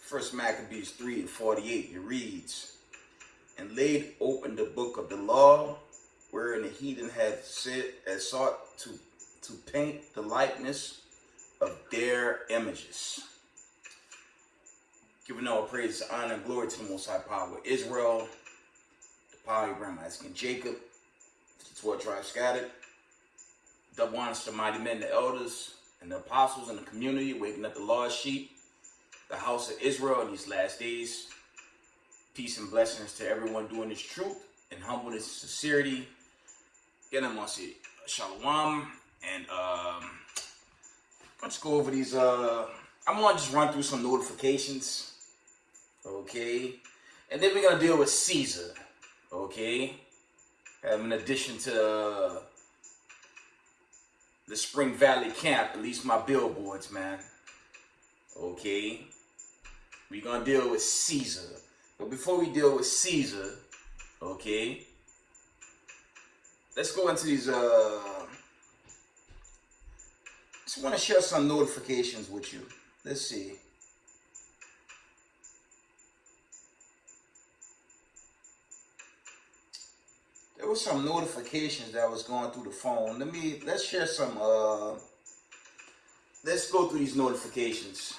First Maccabees 3:48, it reads, "And laid open the book of the law, wherein the heathen had sought to paint the likeness of their images." Giving all praise, honor, and glory to the Most High Power of Israel, the power of Abraham, Isaac, and Jacob, to the 12 tribes scattered. Double honors to the mighty men, the elders, and the apostles in the community, waking up the lost sheep, the house of Israel in these last days. Peace and blessings to everyone doing this truth and humbleness and sincerity. Again, I'm going to say shalom. And let's go over these. I'm going to just run through some notifications. Okay. And then we're going to deal with Cesar. Okay. In addition to the Spring Valley camp, at least my billboards, man. Okay. We're going to deal with Cesar. But before we deal with Cesar, okay, let's go into these, just want to share some notifications with you. Let's see. There were some notifications that was going through the phone. Let's share some, let's go through these notifications.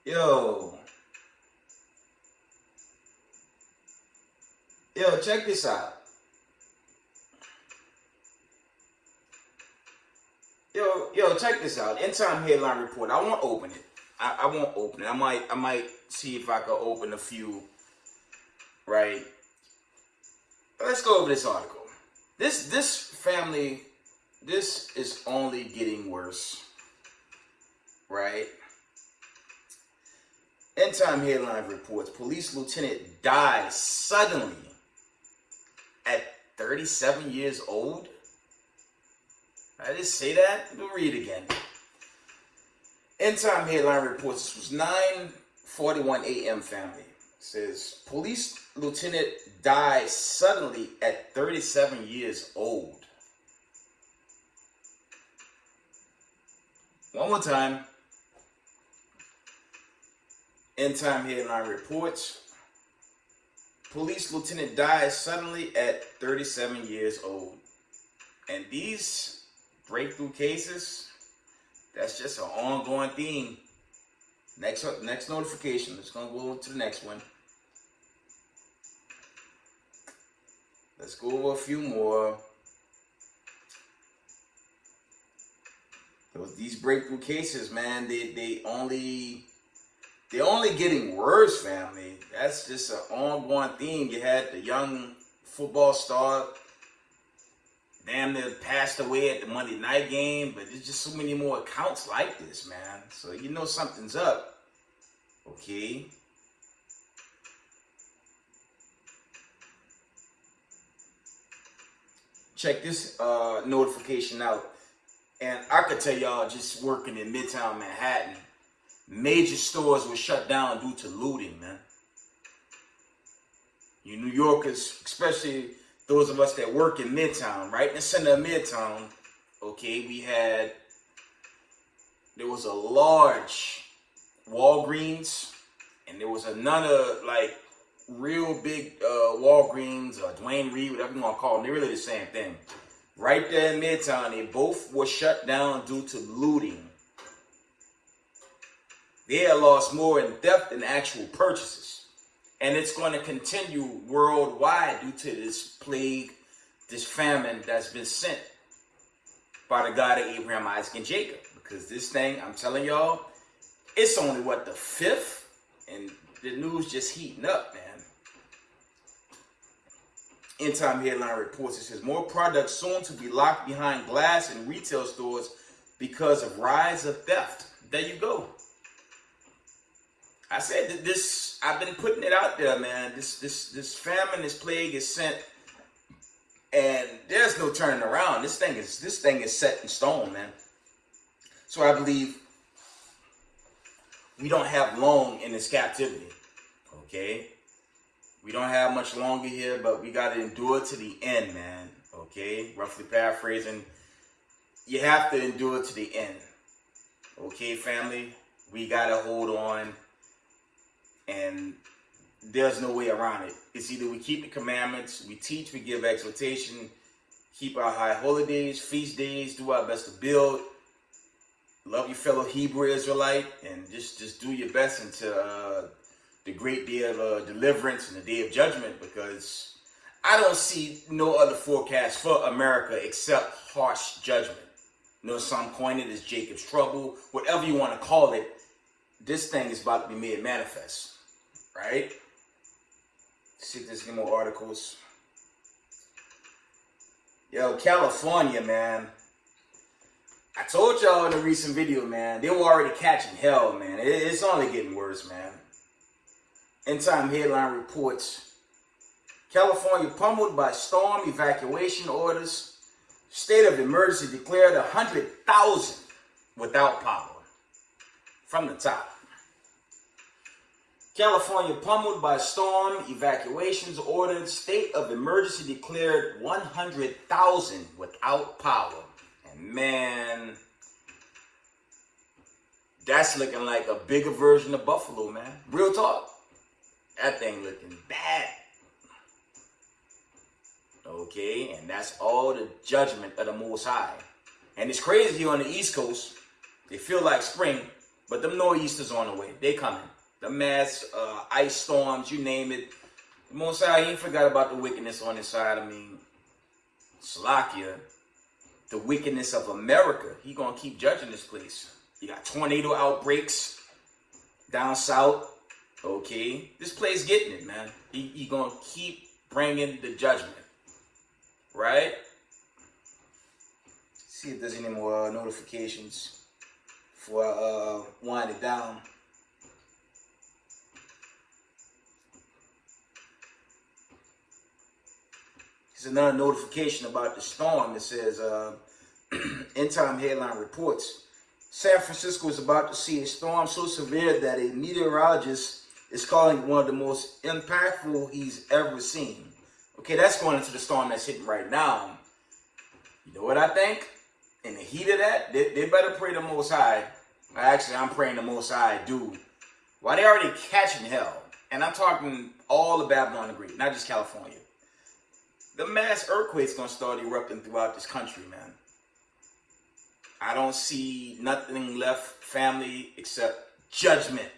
Yo, check this out. Yo, check this out. End time headline report. I won't open it. I won't open it. I might see if I can open a few. Right. But let's go over this article. This family, this is only getting worse. Right. End time headline reports: police lieutenant dies suddenly at 37 years old. I didn't say that. Let me read it again. End time headline reports. This was 9:41 a.m. family. It says police lieutenant dies suddenly at 37 years old. One more time. End time headline reports. Police lieutenant dies suddenly at 37 years old. And these breakthrough cases, that's just an ongoing theme. Next notification. Let's go to the next one. Let's go over a few more. These breakthrough cases, man, they only getting worse, family. That's just an ongoing theme. You had the young football star damn near passed away at the Monday night game, but there's just so many more accounts like this, man. So you know something's up. Okay. Check this notification out. And I could tell y'all, just working in Midtown Manhattan, major stores were shut down due to looting, man. You New Yorkers, especially those of us that work in Midtown, right in the center of Midtown, okay, there was a large Walgreens, and there was another, like, real big Walgreens, or Dwayne Reed, whatever you want to call them. They're really the same thing. Right there in Midtown, they both were shut down due to looting. They had lost more in theft than actual purchases. And it's going to continue worldwide due to this plague, this famine that's been sent by the God of Abraham, Isaac, and Jacob. Because this thing, I'm telling y'all, it's only, the 5th? And the news just heating up, man. End time headline reports, it says more products soon to be locked behind glass in retail stores because of rise of theft. There you go. I said that this, I've been putting it out there, man. This famine, this plague is sent, and there's no turning around. This thing is set in stone, man. So I believe we don't have long in this captivity. Okay? We don't have much longer here, but we got to endure to the end, man. Okay? Roughly paraphrasing, you have to endure to the end. Okay, family? We gotta hold on, and there's no way around it. It's either we keep the commandments, we teach, we give exhortation, keep our high holidays, feast days, do our best to build, love your fellow Hebrew Israelite, and just do your best into the great day of deliverance and the day of judgment, because I don't see no other forecast for America except harsh judgment. You know, some coin it as Jacob's trouble, whatever you want to call it. This thing is about to be made manifest, right? Let's see if there's any more articles. Yo, California, man. I told y'all in a recent video, man, they were already catching hell, man. It's only getting worse, man. End time headline reports. California pummeled by storm, evacuation orders. State of emergency declared 100,000 without power. From the top. California pummeled by storm, evacuations ordered. State of emergency declared 100,000 without power. And man, that's looking like a bigger version of Buffalo, man. Real talk. That thing looking bad. Okay, and that's all the judgment of the Most High. And it's crazy here on the East Coast. They feel like spring, but them nor'easters on the way. They coming. The mass ice storms, you name it. The Most High, he ain't forgot about the wickedness on his side. I mean, Slovakia, the wickedness of America. He gonna keep judging this place. You got tornado outbreaks down south. Okay, this place getting it, man. He gonna keep bringing the judgment. Right? See if there's any more notifications before I wind it down. There's another notification about the storm that says, end time headline reports, San Francisco is about to see a storm so severe that a meteorologist is calling it one of the most impactful he's ever seen. Okay, that's going into the storm that's hitting right now. You know what I think? In the heat of that, they better pray the Most High. Actually, I'm praying the Most High, dude. Why they already catching hell? And I'm talking all of Babylon the Great, not just California. The mass earthquake's going to start erupting throughout this country, man. I don't see nothing left, family, except judgment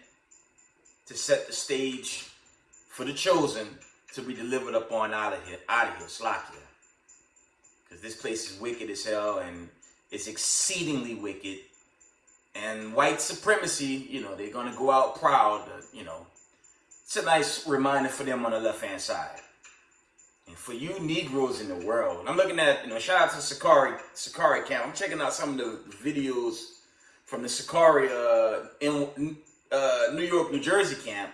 to set the stage for the chosen to be delivered up on out of here, Slovakia. Because this place is wicked as hell, and it's exceedingly wicked. And white supremacy, you know, they're going to go out proud. You know, it's a nice reminder for them on the left-hand side. And for you Negroes in the world, I'm looking at, you know, shout out to Sakari camp. I'm checking out some of the videos from the Sakari in New York, New Jersey camp.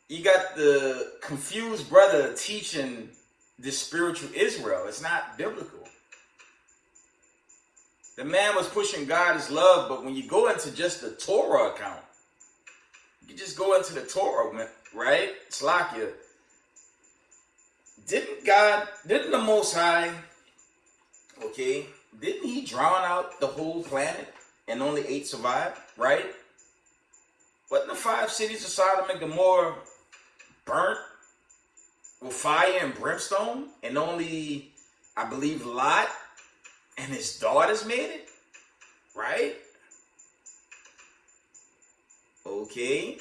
You got the confused brother teaching this spiritual Israel. It's not biblical. The man was pushing God is love, but when you go into just the Torah account, you just go into the Torah, right? Slovakia. Didn't the Most High, okay, didn't he drown out the whole planet and only 8 survived, right? Wasn't the 5 cities of Sodom and Gomorrah burnt with fire and brimstone, and only, I believe, Lot and his daughters made it, right? Okay.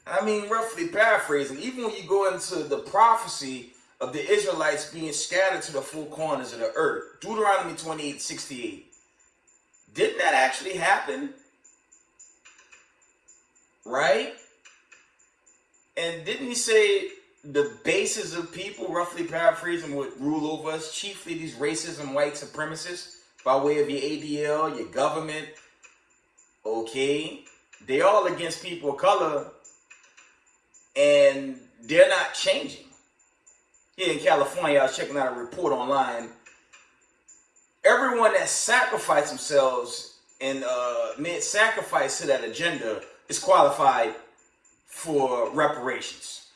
I mean, roughly paraphrasing, even when you go into the prophecy of the Israelites being scattered to the 4 corners of the earth, Deuteronomy 28:68, didn't that actually happen? Right? And didn't he say the bases of people, roughly paraphrasing, would rule over us, chiefly these racism, white supremacists, by way of your ADL, your government? Okay. They all against people of color, and they're not changing. Here in California, I was checking out a report online. Everyone that sacrificed themselves and made sacrifice to that agenda is qualified for reparations.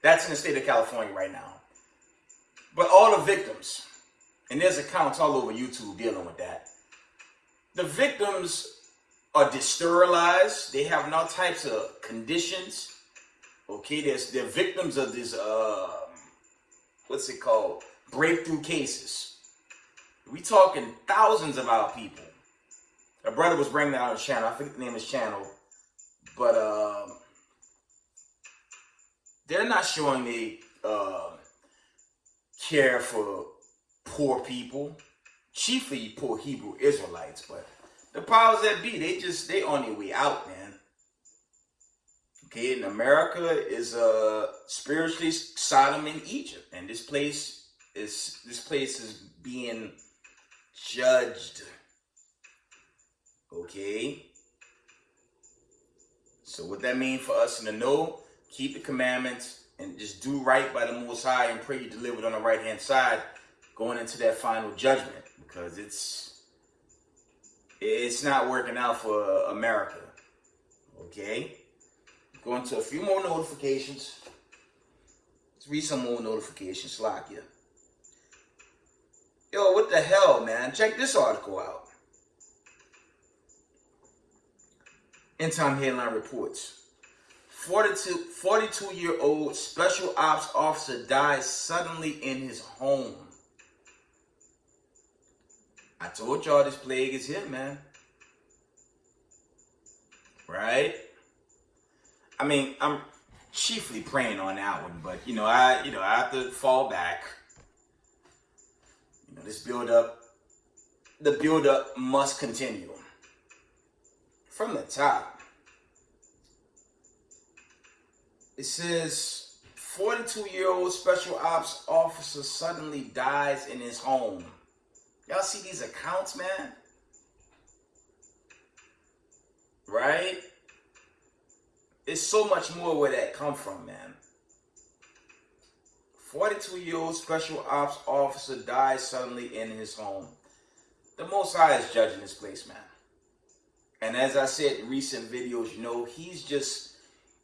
That's in the state of California right now. But all the victims, and there's accounts all over YouTube dealing with that. The victims are sterilized. They have all types of conditions. Okay, they're victims of this, what's it called? Breakthrough cases. We talking thousands of our people. A brother was bringing that on his channel. I forget the name of his channel. But they're not showing they care for poor people. Chiefly poor Hebrew Israelites. But the powers that be, they on their way out, man. Okay, and America is spiritually Sodom and Egypt. And this place is being judged. Okay. So what that means for us in the know, keep the commandments and just do right by the Most High and pray you delivered on the right hand side going into that final judgment, because it's not working out for America. Okay. Going to a few more notifications. Let's read some more notifications. Slack ya. Yo, what the hell, man? Check this article out. End Time Headline reports. 42-year-old special ops officer dies suddenly in his home. I told y'all this plague is here, man. Right? I mean, I'm chiefly praying on that one, but I have to fall back. This the build-up must continue. From the top, it says 42-year-old special ops officer suddenly dies in his home. Y'all see these accounts, man? Right? There's so much more where that come from, man. 42-year-old special ops officer dies suddenly in his home. The Most High is judging this place, man. And as I said in recent videos,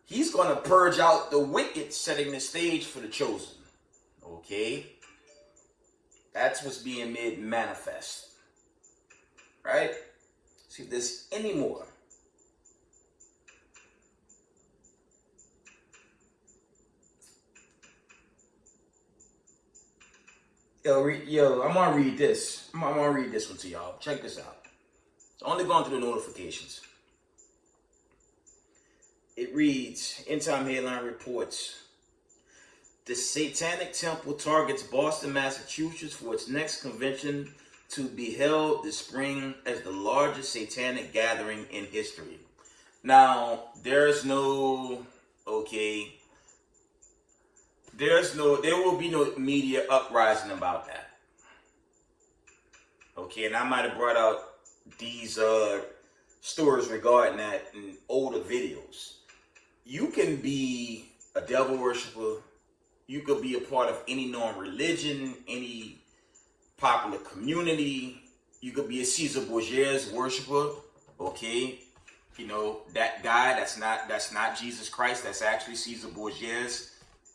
he's going to purge out the wicked, setting the stage for the chosen. Okay? That's what's being made manifest. Right? See if there's any more. Yo, I'm gonna read this. I'm gonna read this one to y'all. Check this out. It's only going through the notifications. It reads, End Time Headline reports, the Satanic Temple targets Boston, Massachusetts for its next convention to be held this spring as the largest satanic gathering in history. Now, there will be no media uprising about that. Okay, and I might have brought out these stories regarding that in older videos. You can be a devil worshiper. You could be a part of any known religion, any popular community. You could be a Cesar Borgia worshiper. Okay, that guy. That's not Jesus Christ. That's actually Cesar Borgia.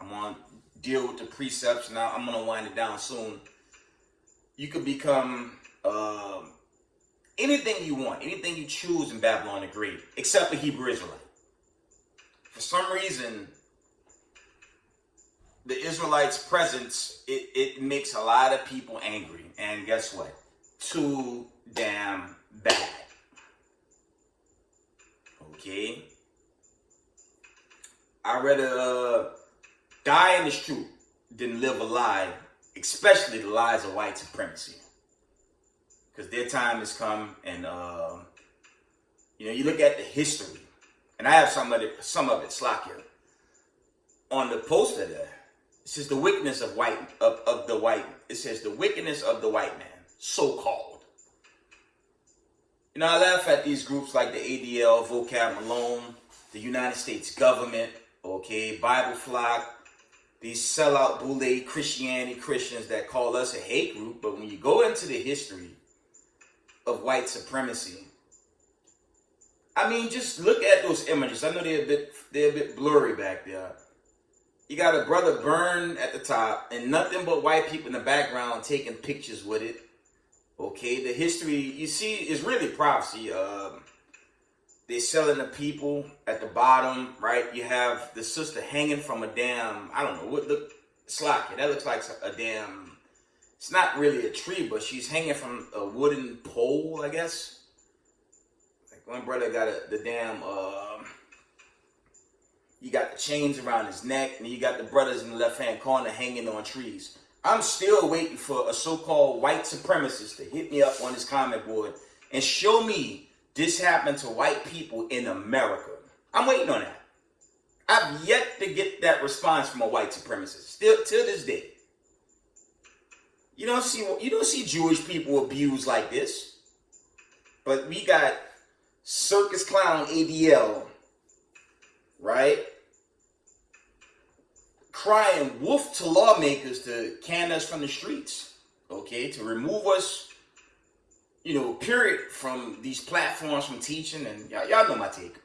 I'm gonna deal with the precepts now. I'm gonna wind it down soon. You could become anything you want, anything you choose in Babylon the Great, except the Hebrew Israelite. For some reason, the Israelites' presence, it makes a lot of people angry. And guess what? Too damn bad. Okay? I'd rather die in this truth than live a lie, especially the lies of white supremacy. Because their time has come, and you look at the history, and I have some of it slack here. On the poster there, it says the wickedness of the white. It says the wickedness of the white man, so-called. I laugh at these groups like the ADL, Vocab Malone, the United States government, okay, Bible Flock, these sellout boule Christianity Christians that call us a hate group. But when you go into the history of white supremacy, I mean, just look at those images. I know they're a bit blurry back there. You got a brother burned at the top and nothing but white people in the background taking pictures with it. Okay, the history, you see, is really prophecy. They're selling the people at the bottom, right? You have the sister hanging from a damn, I don't know, what look, it's like, that looks like a damn, it's not really a tree, but she's hanging from a wooden pole, I guess. Like one brother got the damn, you got the chains around his neck, and you got the brothers in the left-hand corner hanging on trees. I'm still waiting for a so-called white supremacist to hit me up on his comment board and show me this happened to white people in America. I'm waiting on that. I've yet to get that response from a white supremacist. Still, till this day. You don't see Jewish people abused like this. But we got circus clown ADL, right? Crying wolf to lawmakers to can us from the streets, okay? To remove us, period, from these platforms from teaching. And y'all know my take.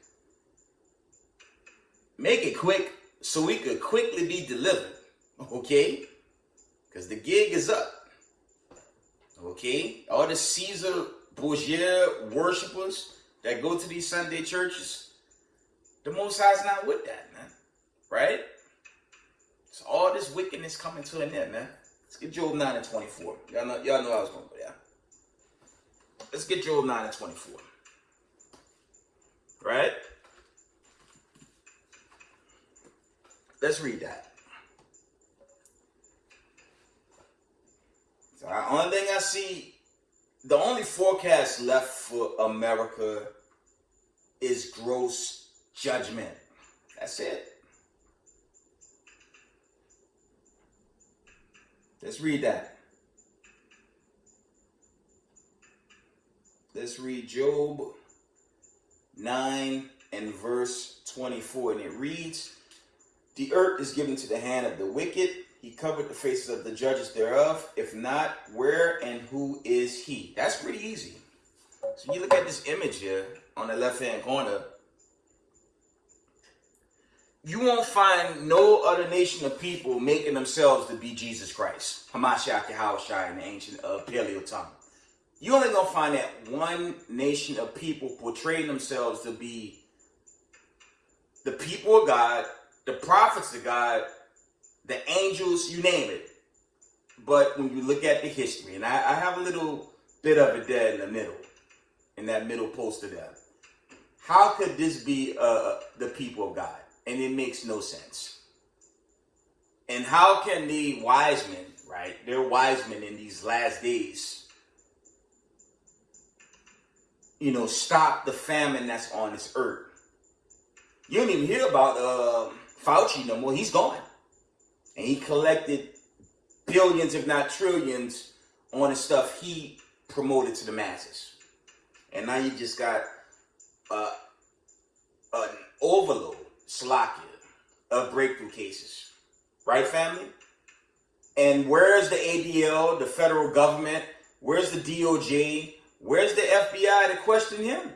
Make it quick so we could quickly be delivered, okay? Because the gig is up, okay? All the Cesar Borgia worshipers that go to these Sunday churches, the Most High's not with that, man, right? So all this wickedness coming to an end, man. Let's get Job 9 and 24. Y'all know I was going to go there. Let's get Job 9 and 24. Right? Let's read that. So the only thing I see, the only forecast left for America is gross judgment. That's it. Let's read that. Let's read Job 9 and verse 24. And it reads, "The earth is given to the hand of the wicked. He covered the faces of the judges thereof. If not, where and who is he?" That's pretty easy. So you look at this image here on the left-hand corner. You won't find no other nation of people making themselves to be Jesus Christ, Hamashiach Yahushua in the ancient Paleo tongue. You only gonna find that one nation of people portraying themselves to be the people of God, the prophets of God, the angels, you name it. But when you look at the history, and I have a little bit of it there in the middle, in that middle poster there. How could this be the people of God? And it makes no sense. And how can the wise men, right? They're wise men in these last days, stop the famine that's on this earth. You don't even hear about Fauci no more. He's gone. And he collected billions, if not trillions, on the stuff he promoted to the masses. And now you just got an overload, slakia, of breakthrough cases. Right, family? And where's the ADL, the federal government? Where's the DOJ? Where's the FBI to question him?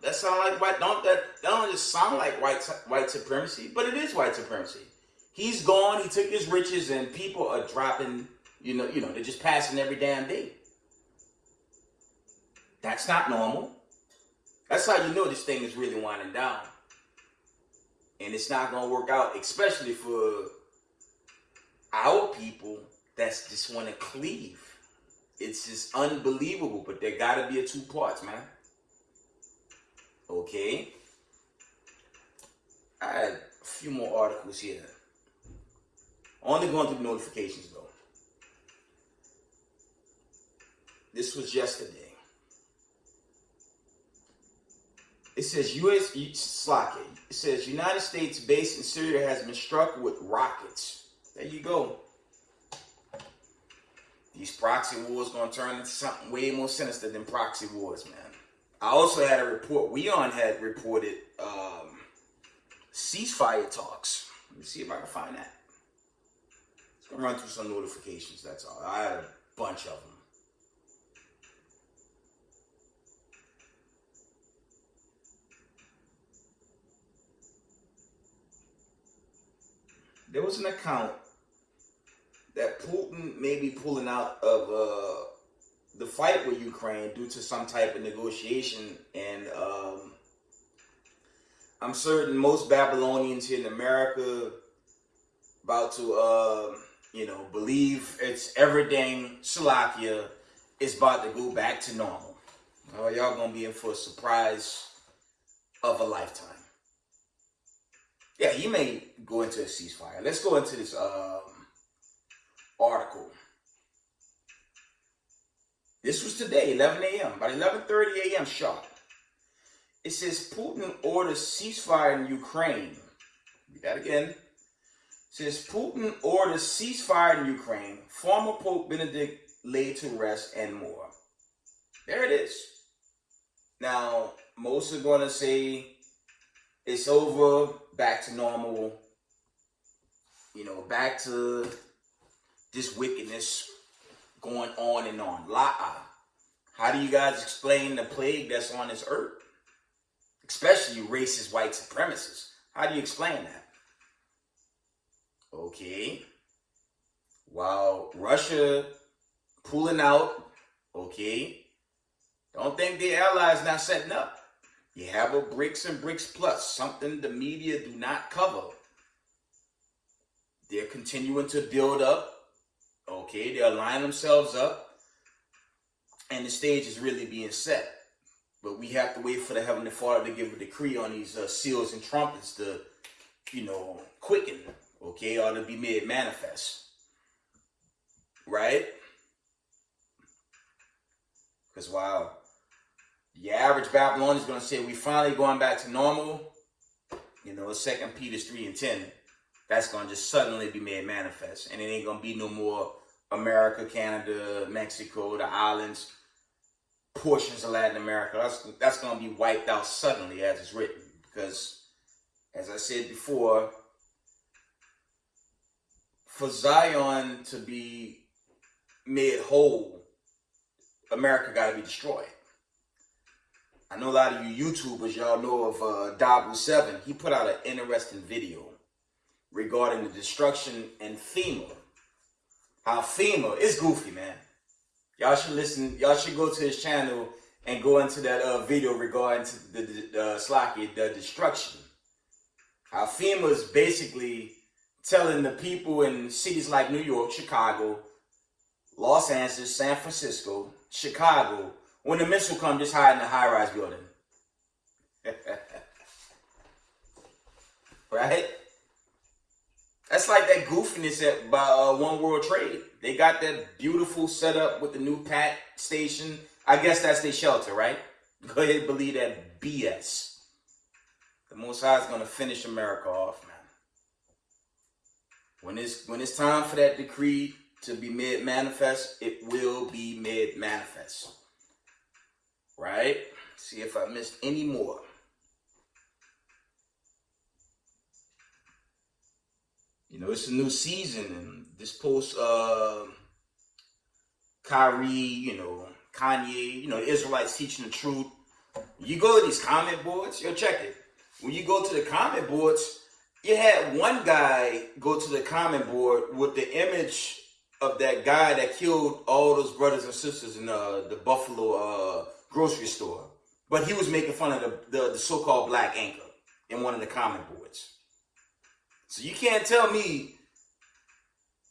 That sound like white? That don't just sound like white supremacy, but it is white supremacy. He's gone. He took his riches, and people are dropping. They're just passing every damn day. That's not normal. That's how you know this thing is really winding down, and it's not gonna work out, especially for our people that's just want to cleave. It's just unbelievable, but there gotta be a two parts, man. Okay. I had a few more articles here. Only going through notifications though. This was yesterday. It says It says United States base in Syria has been struck with rockets. There you go. These proxy wars gonna turn into something way more sinister than proxy wars, man. I also had a report. Weon had reported ceasefire talks. Let me see if I can find that. Just gonna run through some notifications. That's all. I had a bunch of them. There was an account that Putin may be pulling out of the fight with Ukraine due to some type of negotiation, and I'm certain most Babylonians here in America about to believe it's everything Slovakia is about to go back to normal. Y'all gonna be in for a surprise of a lifetime. Yeah, he may go into a ceasefire. Let's go into this article. This was today, 11 a.m., about 11:30 a.m. sharp. It says Putin orders ceasefire in Ukraine. Read that again. It says Putin orders ceasefire in Ukraine, former Pope Benedict laid to rest, and more. There it is. Now, most are going to say it's over, back to normal, back to this wickedness going on and on. How do you guys explain the plague that's on this earth? Especially racist white supremacists. How do you explain that? Okay. While Russia pulling out, okay. Don't think the allies not setting up. You have a BRICS and BRICS Plus, something the media do not cover. They're continuing to build up. Okay, they're lining themselves up. And the stage is really being set. But we have to wait for the Heavenly Father to give a decree on these seals and trumpets to, quicken, okay, or to be made manifest. Right? Because while your average Babylonian is going to say we finally going back to normal, 2 Peter 3:10, that's going to just suddenly be made manifest. And it ain't going to be no more America, Canada, Mexico, the islands, portions of Latin America. That's going to be wiped out suddenly as it's written. Because, as I said before, for Zion to be made whole, America got to be destroyed. I know a lot of you YouTubers, y'all know of Dabu7. He put out an interesting video regarding the destruction and FEMA. How FEMA is goofy, man. Y'all should listen. Y'all should go to his channel and go into that video regarding to the destruction. How FEMA is basically telling the people in cities like New York, Chicago, Los Angeles, San Francisco, Chicago, when the missile comes, just hide in a high-rise building. Right? That's like that goofiness by One World Trade. They got that beautiful setup with the new PAT station. I guess that's their shelter, right? Go ahead and believe that BS. The Most High is going to finish America off, man. When it's time for that decree to be made manifest, it will be made manifest. Right? See if I missed any more. It's a new season, and this post, Kyrie, Kanye, the Israelites teaching the truth. You go to these comment boards, check it. When you go to the comment boards, you had one guy go to the comment board with the image of that guy that killed all those brothers and sisters in the Buffalo grocery store. But he was making fun of the so-called black anchor in one of the comment boards. So you can't tell me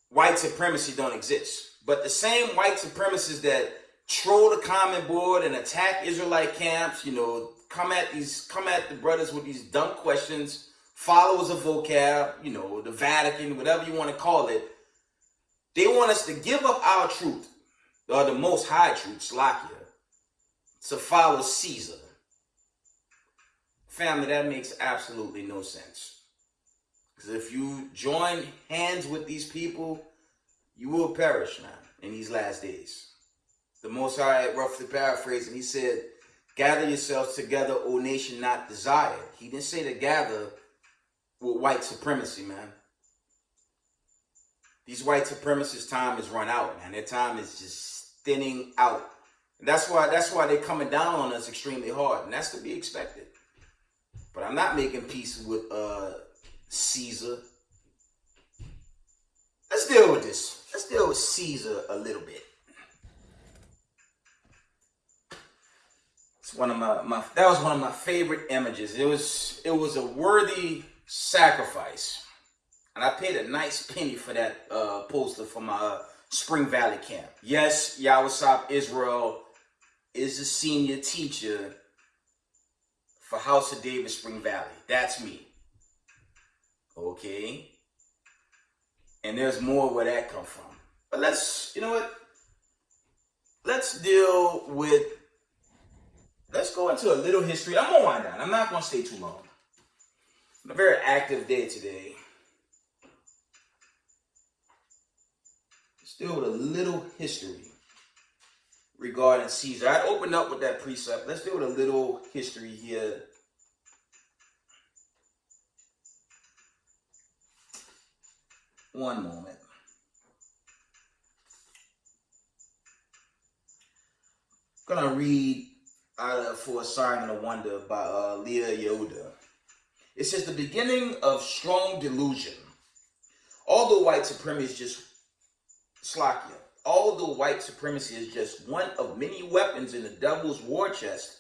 white supremacy don't exist. But the same white supremacists that troll the comment board and attack Israelite camps, come at the brothers with these dumb questions, followers of vocab, the Vatican, whatever you want to call it, they want us to give up our truth, or the most high truth, Slovakia, to follow Caesar. Family, that makes absolutely no sense. Because if you join hands with these people, you will perish, man, in these last days. The Most High, roughly paraphrasing, he said, gather yourselves together, O nation not desired. He didn't say to gather with white supremacy, man. These white supremacists' time is run out, man. Their time is just thinning out. And that's why they're coming down on us extremely hard. And that's to be expected. But I'm not making peace with Caesar. Let's deal with this. Let's deal with Caesar a little bit. It's one of that was one of my favorite images. It was a worthy sacrifice. And I paid a nice penny for that poster for my Spring Valley camp. Yes, Yawasop Israel is a senior teacher for House of David Spring Valley. That's me. Okay? And there's more where that come from. But you know what? Let's go into a little history. I'm going to wind down. I'm not going to stay too long. A very active day today. Let's deal with a little history regarding Caesar. I opened up with that precept. Let's deal with a little history here. One moment. I'm going to read out of For a Sign and a Wonder by Leah Yehuda. It says, the beginning of strong delusion. Although white supremacy is just one of many weapons in the devil's war chest,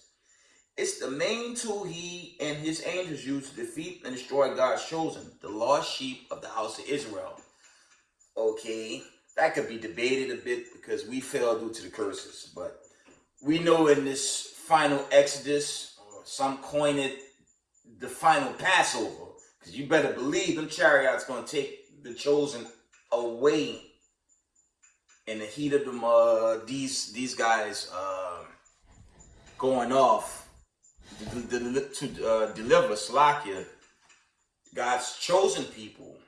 it's the main tool he and his angels use to defeat and destroy God's chosen, the lost sheep of the house of Israel. Okay, that could be debated a bit because we fell due to the curses, but we know in this final Exodus, or some coin it, the final Passover, because you better believe them chariots going to take the chosen away in the heat of them, these guys going off to deliver Slakia, God's chosen people,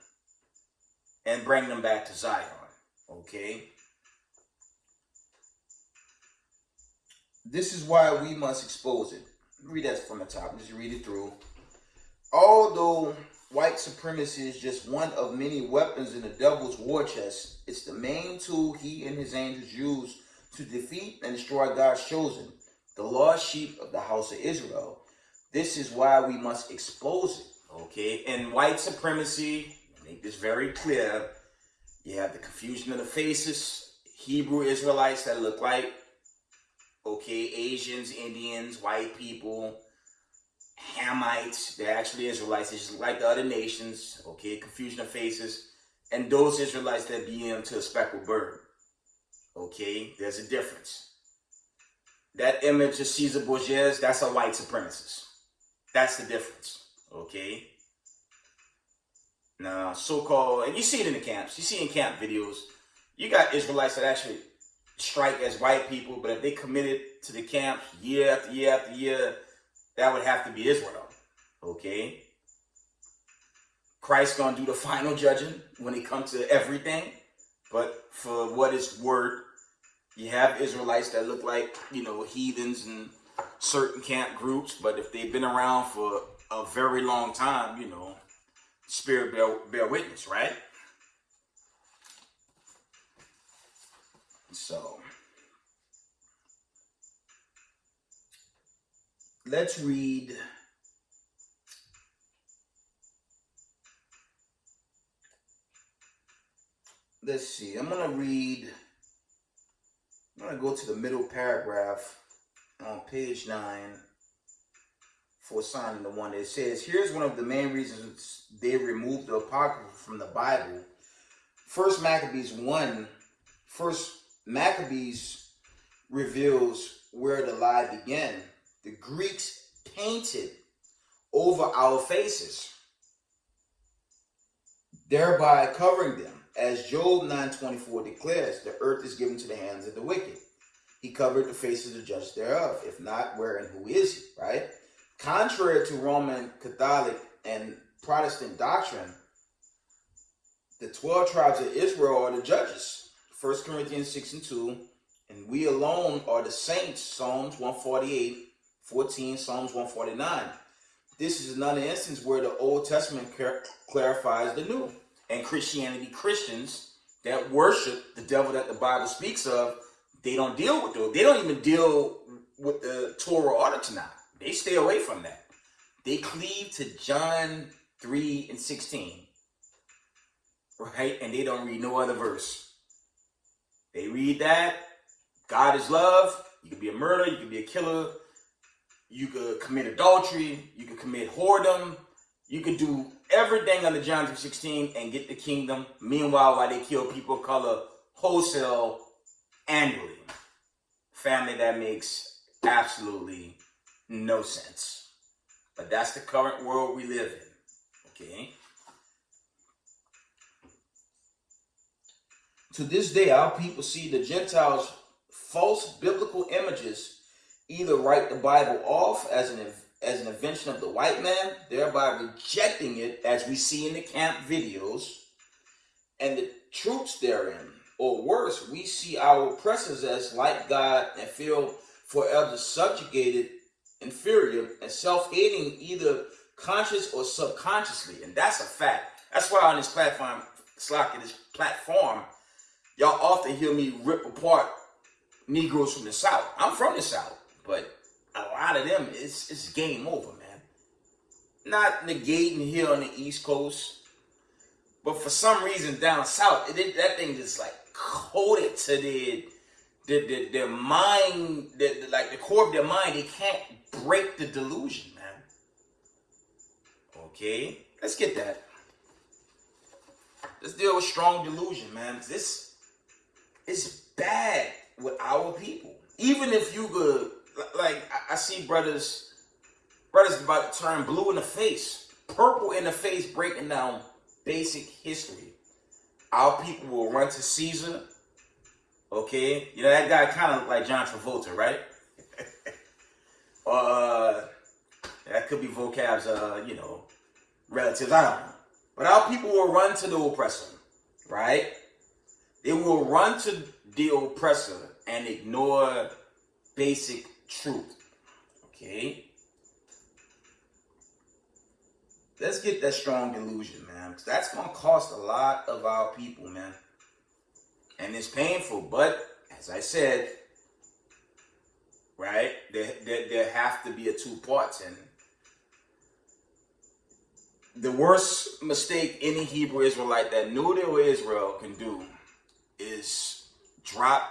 and bring them back to Zion. Okay? This is why we must expose it. Read that from the top. Just read it through. Although white supremacy is just one of many weapons in the devil's war chest, it's the main tool he and his angels use to defeat and destroy God's chosen, the lost sheep of the house of Israel. This is why we must expose it. Okay? And white supremacy, make this very clear, you have the confusion of the faces, Hebrew Israelites that look like, okay, Asians, Indians, white people, Hamites, they're actually Israelites, it's just like the other nations, okay, confusion of faces, and those Israelites that be into a speckled bird, okay, there's a difference. That image of Cesar Borgia, that's a white supremacist. That's the difference, okay? Now, so-called, and you see it in the camps, you see in camp videos, you got Israelites that actually strike as white people, but if they committed to the camps year after year after year, that would have to be Israel, okay? Christ's going to do the final judging when it comes to everything, but for what it's worth, you have Israelites that look like, you know, heathens and certain camp groups, but if they've been around for a very long time, you know, Spirit bear witness, right? So, let's read let's see. I'm going to go to the middle paragraph on page 9 for signing the one that says, here's one of the main reasons they removed the Apocrypha from the Bible. First Maccabees reveals where the lie began. The Greeks painted over our faces, thereby covering them. As Job 9:24 declares, the earth is given to the hands of the wicked. He covered the faces of the judges thereof. If not, where and who is he? Right? Contrary to Roman Catholic and Protestant doctrine, the 12 tribes of Israel are the judges. 1 Corinthians 6:2. And we alone are the saints. Psalms 148:14, Psalms 149. This is another instance where the Old Testament clarifies the New. And Christians that worship the devil that the Bible speaks of, they don't deal with those. They don't even deal with the Torah or the Tanakh. They stay away from that. They cleave to John 3:16, right? And they don't read no other verse. They read that God is love. You can be a murderer, you can be a killer, You could commit adultery. You could commit whoredom. You could do everything under John 3:16 and get the kingdom. Meanwhile, while they kill people of color wholesale annually. Family, that makes absolutely no sense. But that's the current world we live in. Okay? To this day, our people see the Gentiles' false biblical images either write the Bible off as an invention of the white man, thereby rejecting it, as we see in the camp videos, and the truths therein. Or worse, we see our oppressors as like God and feel forever subjugated, inferior, and self-hating, either conscious or subconsciously. And that's a fact. That's why on this platform, y'all often hear me rip apart Negroes from the South. I'm from the South, but a lot of them, it's game over, man. Not negating here on the East Coast, but for some reason down South, that thing just like coded to their mind, like the core of their mind. They can't break the delusion, man. Okay, let's get that. Let's deal with strong delusion, man. This is bad with our people. Even if you could, like, I see brothers about to turn blue in the face, purple in the face, breaking down basic history. Our people will run to Cesar. Okay, you know that guy kind of looked like John Travolta, right? That could be vocab's, relatives. I don't know. But our people will run to the oppressor, right? They will run to the oppressor and ignore basic truth. Okay? Let's get that strong delusion, man. Because that's going to cost a lot of our people, man. And it's painful. But, as I said, right, there have to be a two parts. And the worst mistake any Hebrew Israelite that knew they were Israel can do is drop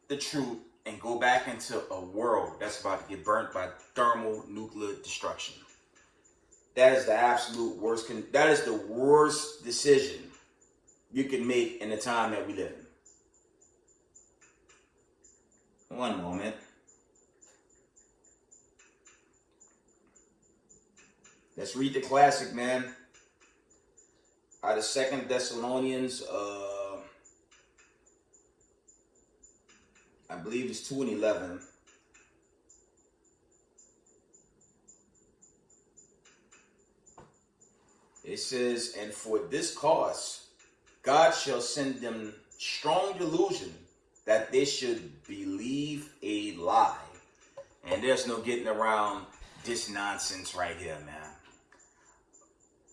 the truth and go back into a world that's about to get burnt by thermonuclear destruction. That is the absolute worst. That is the worst decision you can make in the time that we live in. One moment. Let's read the classic, man. Out of 2 Thessalonians, I believe it's 2:11. It says, and for this cause, God shall send them strong delusion that they should believe a lie. And there's no getting around this nonsense right here, man.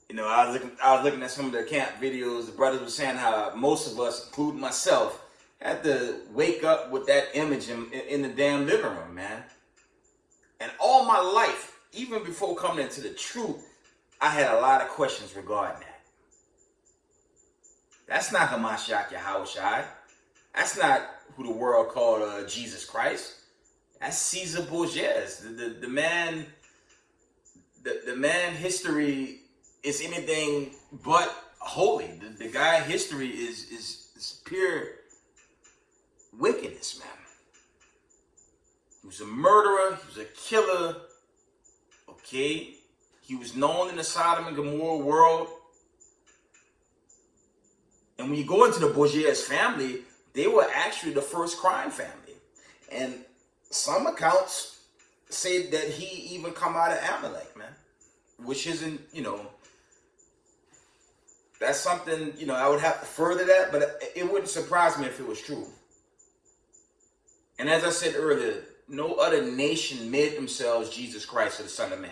You know, I was looking at some of the camp videos. The brothers were saying how most of us, including myself, had to wake up with that image in the damn living room, man. And all my life, even before coming into the truth, I had a lot of questions regarding that. That's not Hamashiach Yahushai. That's not who the world called Jesus Christ. That's Cesar Borgia. The man history is anything but holy. The guy history is pure wickedness, man. He was a murderer. He was a killer. Okay? He was known in the Sodom and Gomorrah world. And when you go into the Borgia's family, they were actually the first crime family. And some accounts say that he even come out of Amalek, man. Which isn't, that's something, I would have to further that, but it wouldn't surprise me if it was true. And as I said earlier, no other nation made themselves Jesus Christ or the Son of Man,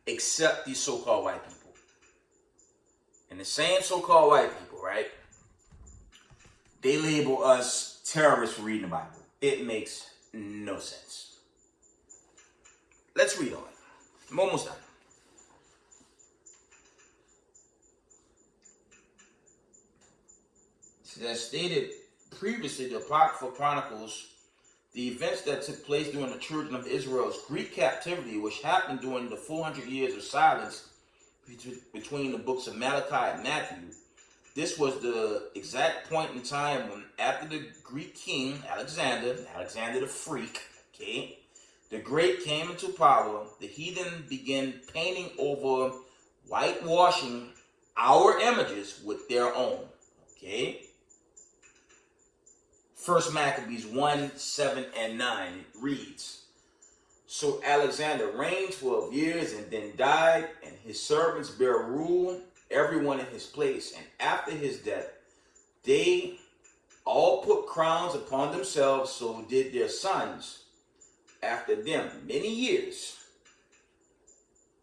except these so-called white people. And the same so-called white people, right? They label us terrorists for reading the Bible. It makes no sense. Let's read on. I'm almost done. As stated previously, the Apocryphal Chronicles The events that took place during the children of Israel's Greek captivity, which happened during the 400 years of silence between the books of Malachi and Matthew. This was the exact point in time when, after the Greek king Alexander the Freak, okay, the Great came into power, the heathen began painting over, whitewashing our images with their own, okay. First Maccabees 1, 7, and 9, it reads, so Alexander reigned 12 years and then died, and his servants bare rule, everyone in his place. And after his death, they all put crowns upon themselves, so did their sons after them many years.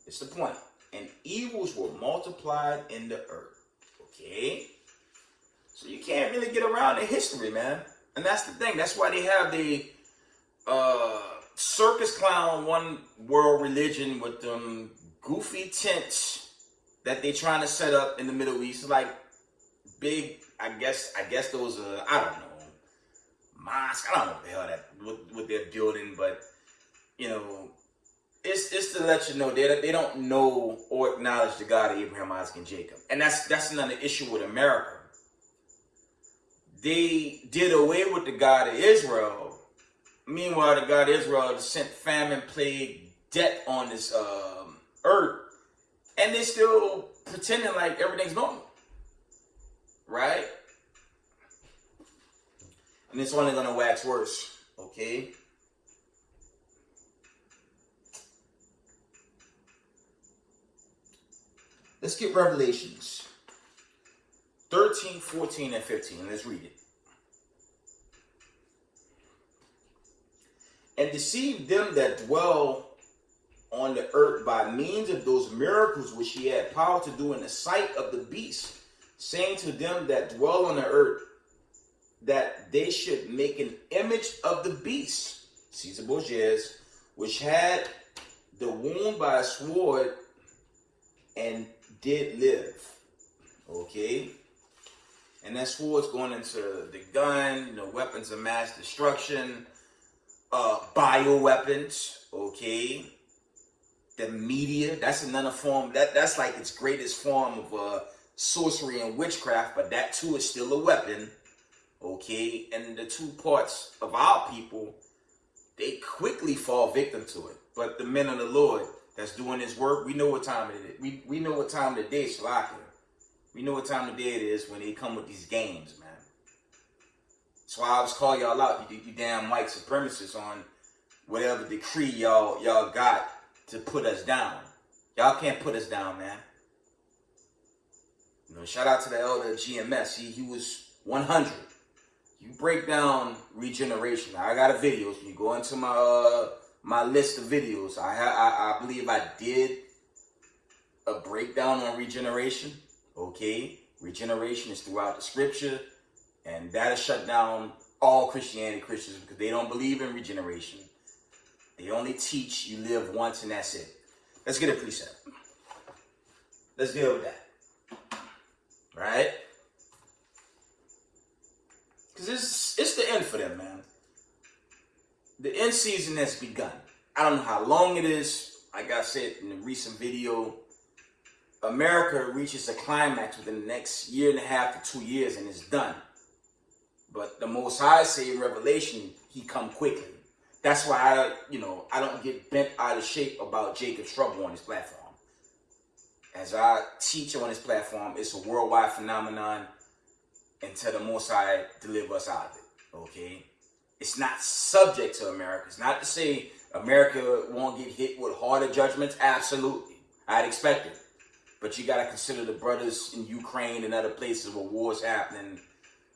It's the point. And evils were multiplied in the earth. Okay? So you can't really get around the history, man. And that's the thing. That's why they have the circus clown one world religion with them goofy tents that they trying to set up in the Middle East. Like big, I guess those are, I don't know, mosques. I don't know what the hell what they're building, but you know, it's to let you know they don't know or acknowledge the God of Abraham, Isaac, and Jacob. And that's another issue with America. They did away with the God of Israel. Meanwhile, the God of Israel sent famine, plague, death on this earth, and they're still pretending like everything's normal, right? And it's only going to wax worse, okay? Let's get Revelations 13, 14, and 15. Let's read it. And deceive them that dwell on the earth by means of those miracles which he had power to do in the sight of the beast, saying to them that dwell on the earth that they should make an image of the beast, Cesar Borgia, which had the wound by a sword and did live. Okay? And that sword's going into the gun, weapons of mass destruction, bioweapons, okay? The media, that's another form, that's like its greatest form of sorcery and witchcraft, but that too is still a weapon, okay? And the two parts of our people, they quickly fall victim to it. But the men of the Lord that's doing this work, we know what time it is. We know what time of the day, Shalaka. We know what time of day it is when they come with these games, man. That's why I always call y'all out, you damn white supremacists, on whatever decree y'all got to put us down. Y'all can't put us down, man. Shout out to the elder of GMS. He was 100. You break down regeneration. I got a video. So you go into my list of videos. I believe I did a breakdown on regeneration. Okay, regeneration is throughout the scripture, and that has shut down all Christianity Christians because they don't believe in regeneration. They only teach you live once and that's it. Let's get a precept. Let's deal with that. Right? Because it's the end for them, man. The end season has begun. I don't know how long it is. Like I said in the recent video, America reaches a climax within the next year and a half to 2 years, and it's done. But the Most High say in Revelation, he come quickly. That's why I don't get bent out of shape about Jacob's trouble on his platform. As I teach on his platform, it's a worldwide phenomenon until the Most High deliver us out of it. Okay? It's not subject to America. It's not to say America won't get hit with harder judgments. Absolutely. I'd expect it. But you got to consider the brothers in Ukraine and other places where wars happening.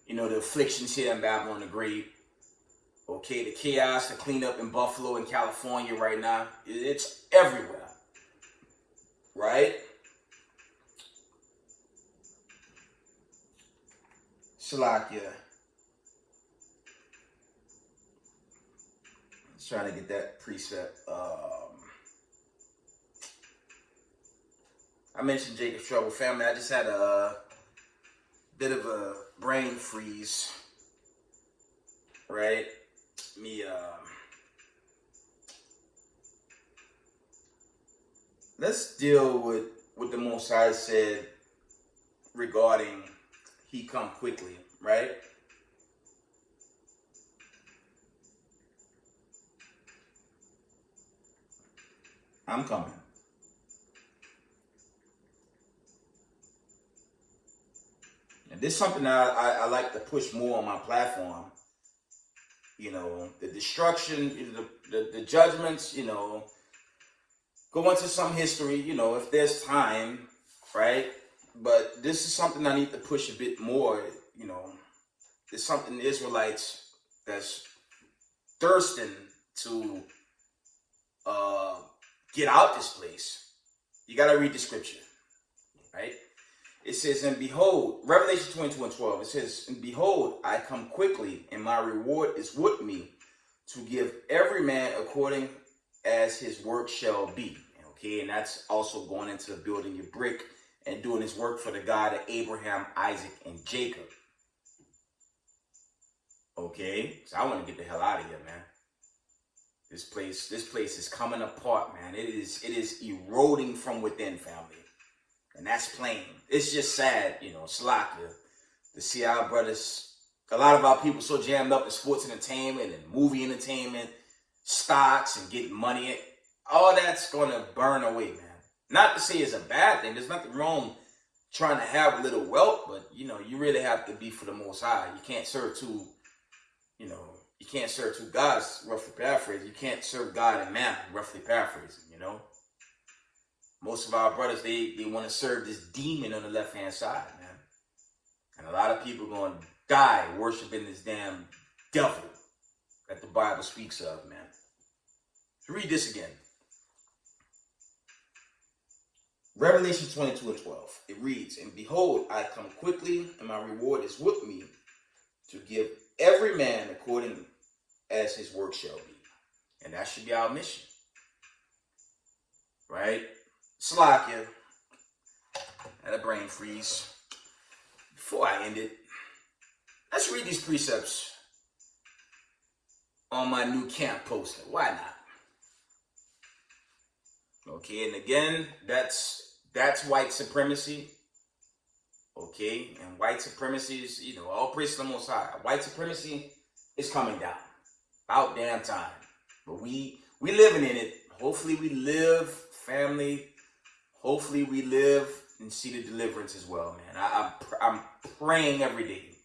The afflictions here in Babylon the Great. Okay, the chaos, the cleanup in Buffalo and California right now. It's everywhere. Right? Shalakia. Just trying to get that precept. I mentioned Jacob's Trouble. Family, I just had a bit of a brain freeze, right? me let's deal with what the Most High said regarding he come quickly, right? I'm coming. And this is something that I like to push more on my platform. You know, the destruction, the judgments, you know, go into some history, you know, if there's time, right? But this is something I need to push a bit more, you know. It's something the Israelites that's thirsting to get out this place. You got to read the scripture, right? It says, and behold, Revelation 22:12, it says, and behold, I come quickly, and my reward is with me to give every man according as his work shall be. Okay, and that's also going into building your brick and doing his work for the God of Abraham, Isaac, and Jacob. Okay, so I want to get the hell out of here, man. This place is coming apart, man. It is eroding from within, family. And that's plain. It's just sad, you know, slacker, to see our brothers, a lot of our people so jammed up in sports entertainment and movie entertainment, stocks and getting money. All that's going to burn away, man. Not to say it's a bad thing. There's nothing wrong trying to have a little wealth, but, you know, you really have to be for the Most High. You can't serve two, you know, you can't serve two gods, roughly paraphrasing. You can't serve God and man, roughly paraphrasing, you know. Most of our brothers, they want to serve this demon on the left-hand side, man. And a lot of people are going to die worshiping this damn devil that the Bible speaks of, man. Read this again. Revelation 22:12. It reads, and behold, I come quickly, and my reward is with me to give every man according as his work shall be. And that should be our mission. Right? Slakia. Had a brain freeze. Before I end it, let's read these precepts on my new camp poster. Why not? Okay, and again, that's white supremacy. Okay, and white supremacy is, you know, all praise to the Most High. White supremacy is coming down. About damn time. But we living in it. Hopefully we live, family. Hopefully we live and see the deliverance as well, man. I'm praying every day.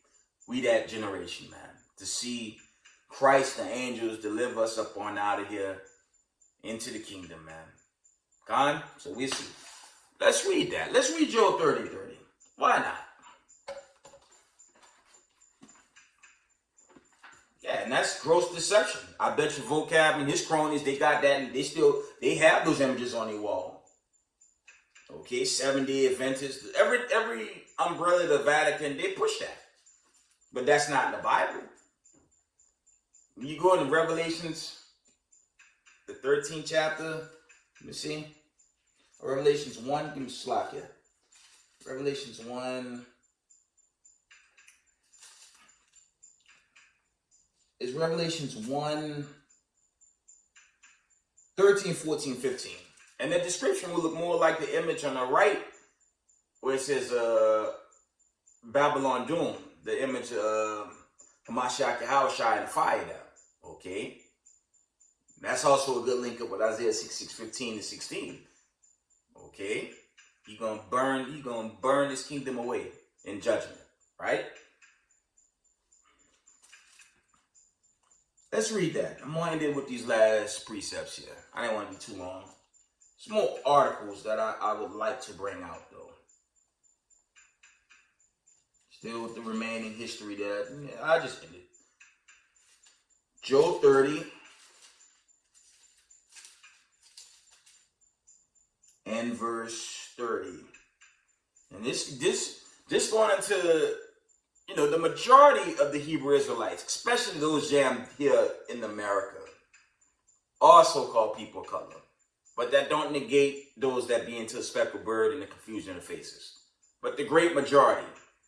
We that generation, man. To see Christ and angels deliver us up on out of here into the kingdom, man. Gone? So we see. Let's read that. Let's read Job 30:30. Why not? Yeah, and that's gross deception. I bet you vocab and his cronies, they got that, and they have those images on their wall. Okay, 7-day Adventists, every umbrella of the Vatican, they push that. But that's not in the Bible. When you go into Revelations, the 13th chapter, let me see. Revelations 1, give me a slack here. Revelations 1 is Revelations 1, 13, 14, 15. And the description will look more like the image on the right where it says Babylon Doom, the image of Hamashiach Yahushua and the fire there. Okay? That's also a good link up with Isaiah 66, 15 and 16. Okay? He's gonna burn this kingdom away in judgment. Right? Let's read that. I'm gonna end it with these last precepts here. I didn't want to be too long. Some more articles that I would like to bring out though. Still with the remaining history there. I just ended. Job 30. And verse 30. And this going into, you know, the majority of the Hebrew Israelites, especially those jammed here in America, are so-called people of color. But that don't negate those that be into the speckled bird and the confusion of faces. But the great majority,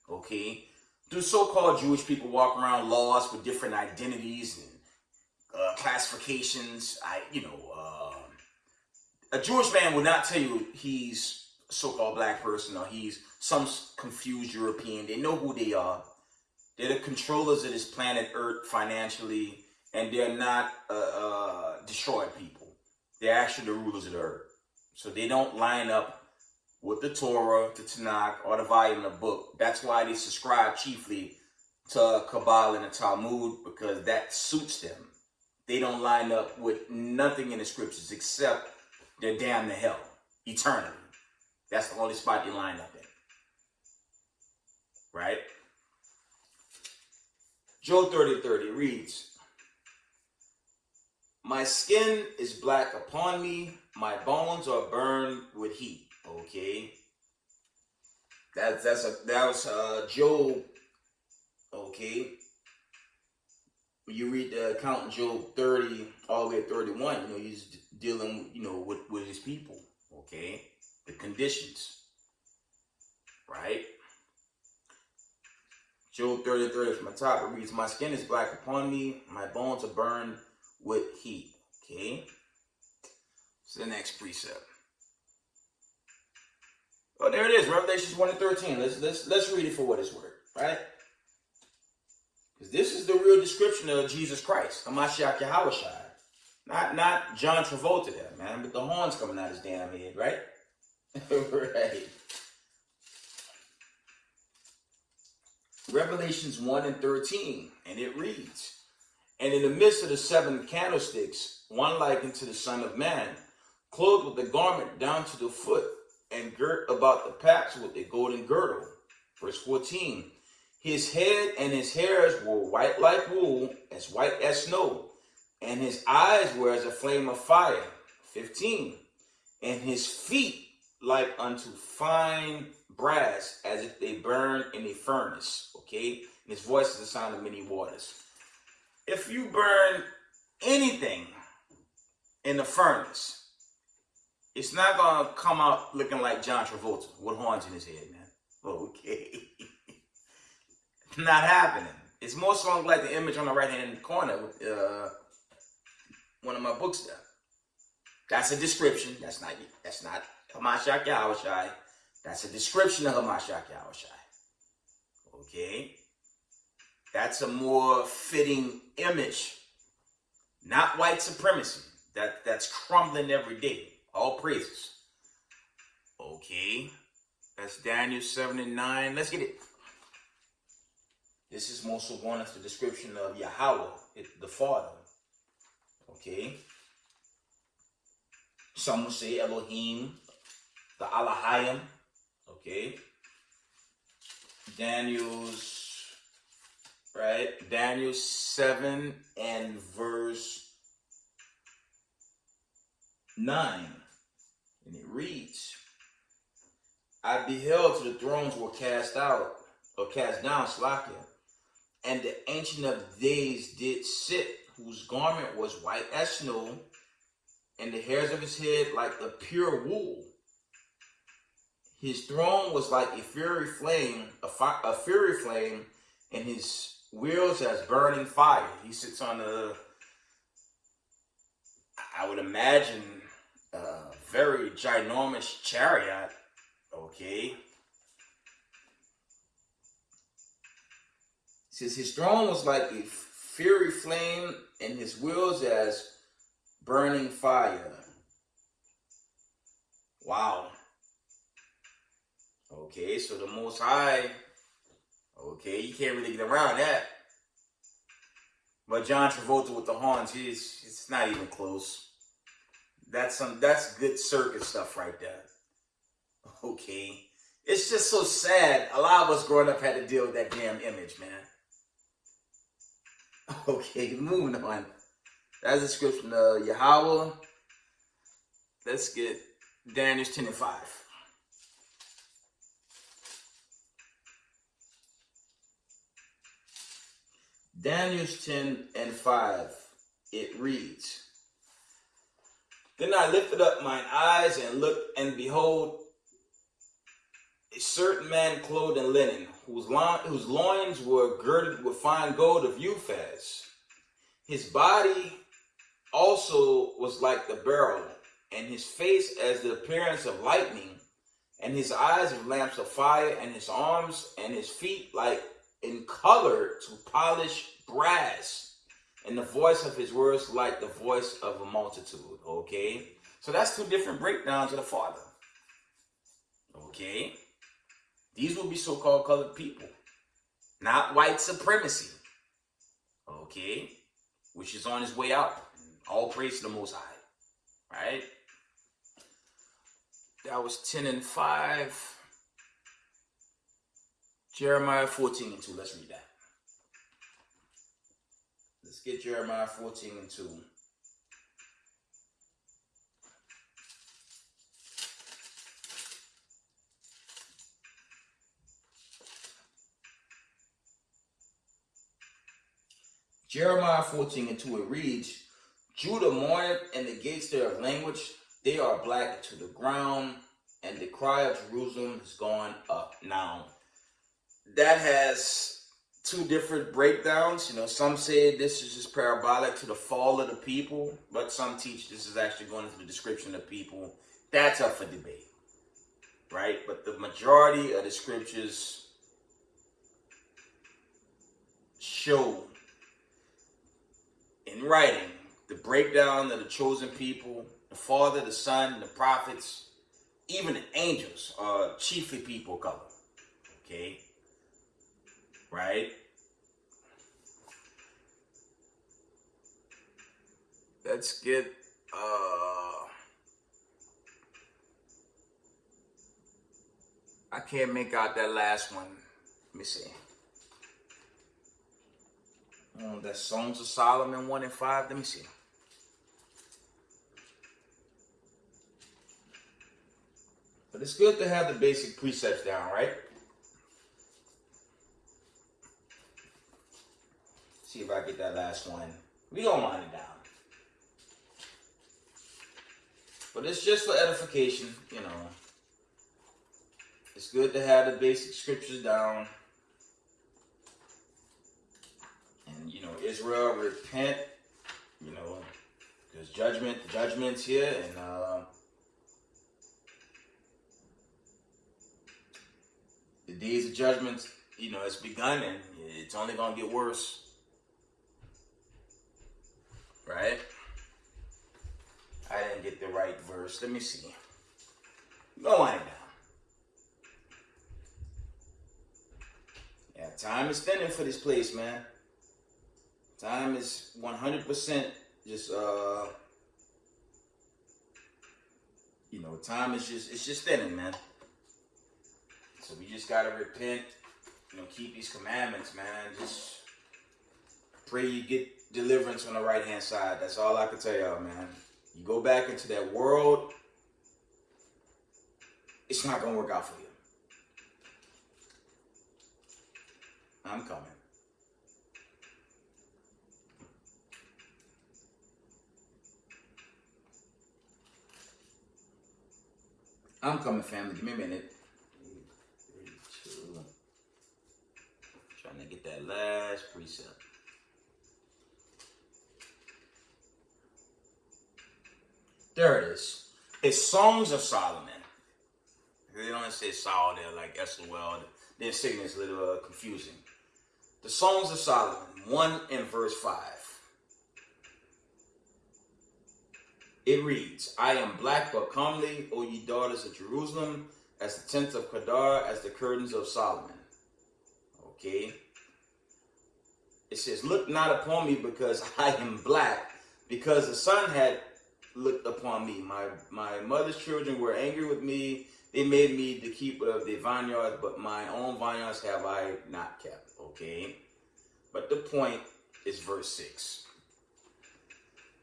okay, do so-called Jewish people walk around lost with different identities and classifications. A Jewish man would not tell you he's a so-called black person or he's some confused European. They know who they are. They're the controllers of this planet Earth financially, and they're not destroyed people. They're actually the rulers of the earth. So they don't line up with the Torah, the Tanakh, or the volume of the book. That's why they subscribe chiefly to Kabbalah and the Talmud, because that suits them. They don't line up with nothing in the scriptures except they're damned to hell eternally. That's the only spot they line up in. Right? Job 30:30 reads, "My skin is black upon me, my bones are burned with heat." Okay, that was Job. Okay, when you read the account in Job 30 all the way to 31, he's dealing, with his people. Okay, the conditions, right? Job 30:30 from the top, it reads, "My skin is black upon me, my bones are burned with heat." Okay, so the next precept. Oh, there it is, Revelations 1:13. Let's read it for what it's worth, right? Because this is the real description of Jesus Christ, Hamashiach Yahushua. Not John Travolta there, man, but the horns coming out his damn head, right? Right. Revelations 1:13, and it reads, "And in the midst of the 7 candlesticks, one likened to the Son of Man, clothed with a garment down to the foot, and girt about the paps with a golden girdle." Verse 14, "His head and his hairs were white like wool, as white as snow, and his eyes were as a flame of fire." 15, "And his feet like unto fine brass, as if they burn in a furnace." Okay, and his voice is the sound of many waters. If you burn anything in the furnace, it's not gonna come out looking like John Travolta with horns in his head, man. Okay, not happening. It's more so like the image on the right hand corner with one of my books there. That's a description. That's not Hamashiach Yahushua. That's a description of Hamashiach Yahushua. Okay? That's a more fitting image. Not white supremacy. That's crumbling every day. All praises. Okay. That's Daniel 7:9. Let's get it. This is more so going into the description of Yahweh, the Father. Okay. Some will say Elohim, the Alahayim. Okay. Daniel 7 and verse 9. And it reads, "I beheld till the thrones were cast out, or cast down, Slakia, and the Ancient of Days did sit, whose garment was white as snow, and the hairs of his head like the pure wool. His throne was like a fiery flame, and his wheels as burning fire." He sits on I would imagine, a very ginormous chariot. Okay. It says his throne was like a fiery flame, and his wheels as burning fire. Wow. Okay, so the Most High, okay, you can't really get around that. But John Travolta with the horns, it's not even close. That's good circus stuff right there. Okay. It's just so sad. A lot of us growing up had to deal with that damn image, man. Okay, moving on. That's the description of Yahweh. Let's get Daniel 10:5. Daniel 10:5. It reads, "Then I lifted up mine eyes and looked, and behold, a certain man clothed in linen, whose loins were girded with fine gold of Uphaz. His body also was like the beryl, and his face as the appearance of lightning, and his eyes of lamps of fire, and his arms and his feet like in color to polished brass, and the voice of his words like the voice of a multitude. Okay, so that's two different breakdowns of the Father. Okay, these will be so-called colored people, not white supremacy. Okay, which is on his way out. All praise to the Most High. Right? That was 10 and 5. Jeremiah 14 and 2. Let's read that. Let's get Jeremiah 14 and 2. Jeremiah 14 and 2, it reads, Judah mourneth, and the gates thereof language, they are black to the ground, and the cry of Jerusalem is gone up. Now, that has two different breakdowns. You know, some say this is just parabolic to the fall of the people, but some teach this is actually going into the description of people. That's up for debate, right? But the majority of the scriptures show in writing the breakdown of the chosen people, the Father, the Son, the prophets, even the angels are chiefly people of color. Okay? Right? Let's get I can't make out that last one. Let me see. That's Songs of Solomon 1 and 5. Let me see. But it's good to have the basic precepts down, right? See if I get that last one. We gonna wind it down. But it's just for edification, you know. It's good to have the basic scriptures down. And, you know, Israel, repent, you know, because judgment's here, and the days of judgment, you know, it's begun, and it's only going to get worse. Right? I didn't get the right verse. Let me see. Go on it down. Yeah, time is thinning for this place, man. Time is 100% just, you know, time is it's just thinning, man. So we just got to repent, you know, keep these commandments, man. Just pray you get deliverance on the right-hand side. That's all I can tell y'all, man. You go back into that world, it's not going to work out for you. I'm coming. I'm coming, family. Give me a minute. 3, 2. Trying to get that last precept. There it is. It's Songs of Solomon. They don't say Sol there like SOL. Their signature is a little confusing. The Songs of Solomon, 1 and verse 5. It reads, I am black but comely, O ye daughters of Jerusalem, as the tents of Kedar, as the curtains of Solomon. Okay. It says, look not upon me because I am black, because the sun had looked upon me. My mother's children were angry with me. They made me the keeper of the vineyards, but my own vineyards have I not kept. Okay. But the point is verse 6.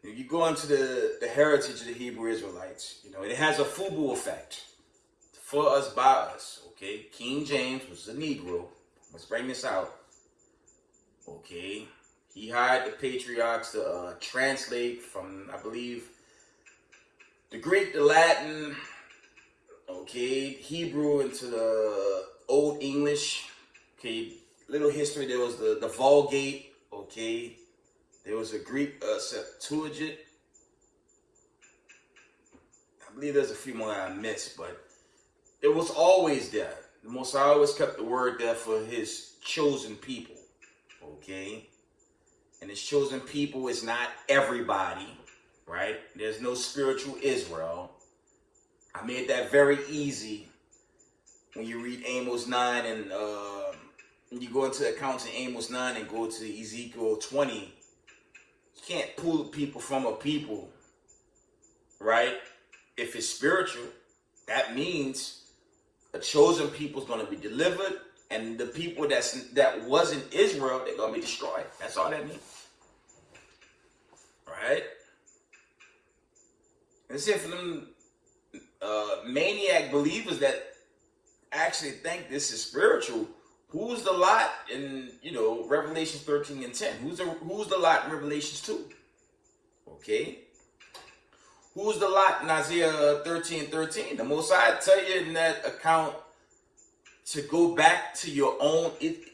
If you go into the heritage of the Hebrew Israelites, you know, it has a FUBU effect. For us, by us. Okay. King James was a Negro. Let's bring this out. Okay. He hired the patriarchs to translate from, I believe, the Greek, the Latin, okay, Hebrew into the Old English. Okay. Little history. There was the Vulgate. Okay. There was a Greek Septuagint, I believe there's a few more that I missed, but it was always there. The Most High always kept the word there for his chosen people. Okay? And his chosen people is not everybody, right? There's no spiritual Israel. I made that very easy when you read Amos 9 and you go into accounts in Amos 9 and go to Ezekiel 20. You can't pull people from a people, right? If it's spiritual, that means a chosen people is going to be delivered, and the people that wasn't Israel, they're going to be destroyed. That's all that means. Right? And it's for them maniac believers that actually think this is spiritual. Who's the lot in, Revelations 13 and 10? Who's the lot in Revelations 2? Okay? Who's the lot in Isaiah 13:13? The Most High tell you in that account to go back to your own,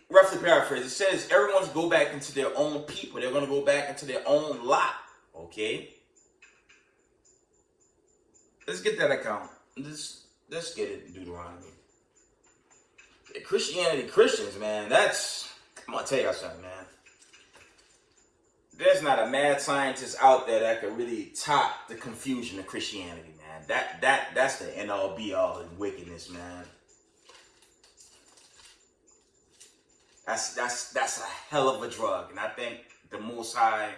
roughly paraphrase, it says everyone's go back into their own people. They're going to go back into their own lot. Okay? Let's get that account. Let's get it in Deuteronomy. Christians, man, I'm going to tell y'all something, man. There's not a mad scientist out there that can really top the confusion of Christianity, man. That's the end all be all of wickedness, man. That's a hell of a drug. And I think the Most High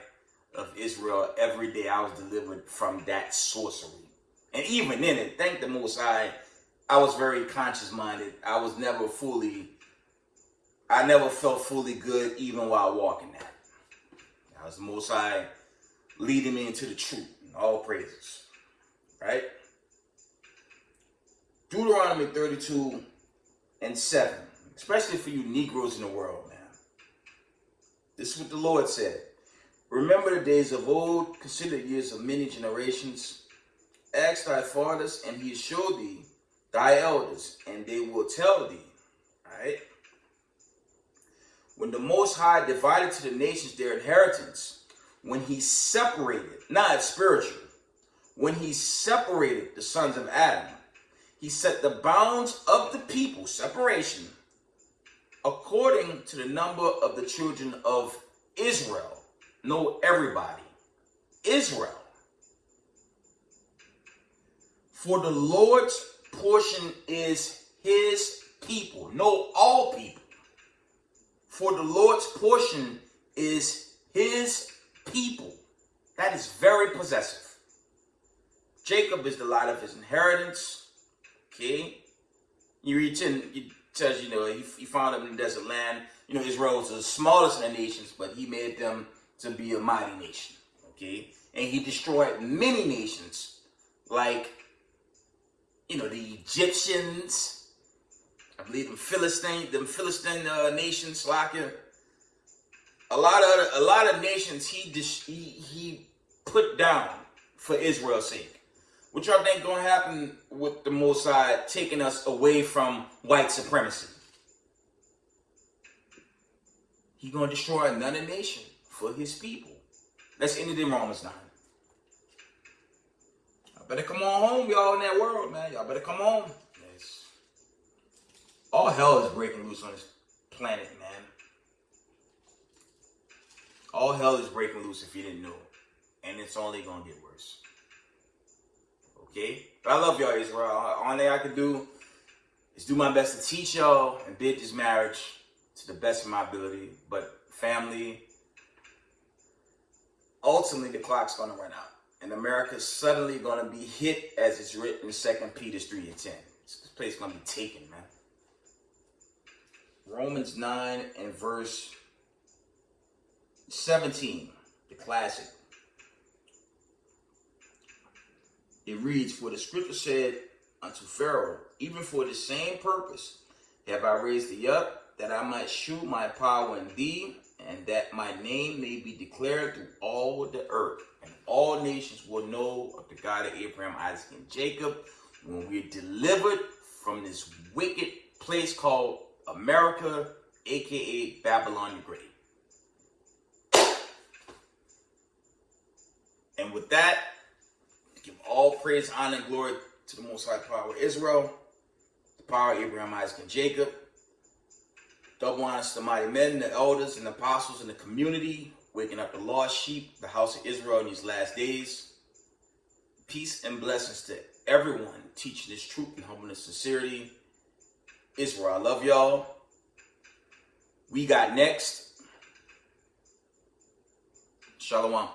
of Israel, every day I was delivered from that sorcery. And even in it, thank the Most High, I was very conscious minded. I never felt fully good even while walking that. I was the Most High leading me into the truth. All praises. Right? Deuteronomy 32 and 7. Especially for you Negroes in the world, man. This is what the Lord said. Remember the days of old, consider years of many generations. Ask thy fathers, and he shall show thee thy elders, and they will tell thee. Alright? When the Most High divided to the nations their inheritance, when he separated, not spiritual, when he separated the sons of Adam, he set the bounds of the people, separation, according to the number of the children of Israel. Know everybody. Israel. For the Lord's portion is his people. Know all people. For the Lord's portion is his people. That is very possessive. Jacob is the lot of his inheritance. Okay? You read 10, it tells you, he found them in the desert land. Israel was the smallest of the nations, but he made them to be a mighty nation. Okay? And he destroyed many nations, like, the Egyptians, I believe them Philistine nations, like a lot of nations he put down for Israel's sake. What y'all think gonna happen with the Most High taking us away from white supremacy? He gonna destroy another nation for his people. That's ended in Romans 9. Y'all better come on home, y'all in that world, man. Y'all better come home. Yes. All hell is breaking loose on this planet, man. All hell is breaking loose if you didn't know. And it's only gonna get worse. Okay? But I love y'all, Israel. Only I can do is do my best to teach y'all and bid this marriage to the best of my ability. But family, ultimately the clock's going to run out. And America's suddenly going to be hit as it's written in 2 Peter 3 and 10. This place is going to be taken, man. Romans 9 and verse 17, the classic. It reads, for the scripture said unto Pharaoh, even for the same purpose have I raised thee up, that I might shew my power in thee, and that my name may be declared through all the earth. And all nations will know of the God of Abraham, Isaac, and Jacob, when we're delivered from this wicked place called America, aka Babylon the Great. And with that, Give all praise, honor, and glory to the Most High Power of Israel, the power of Abraham, Isaac, and Jacob. Double honors to the mighty men, the elders, and the apostles in the community, waking up the lost sheep, the house of Israel in these last days. Peace and blessings to everyone teaching this truth in humbleness and sincerity. Israel, I love y'all. We got next. Shalom.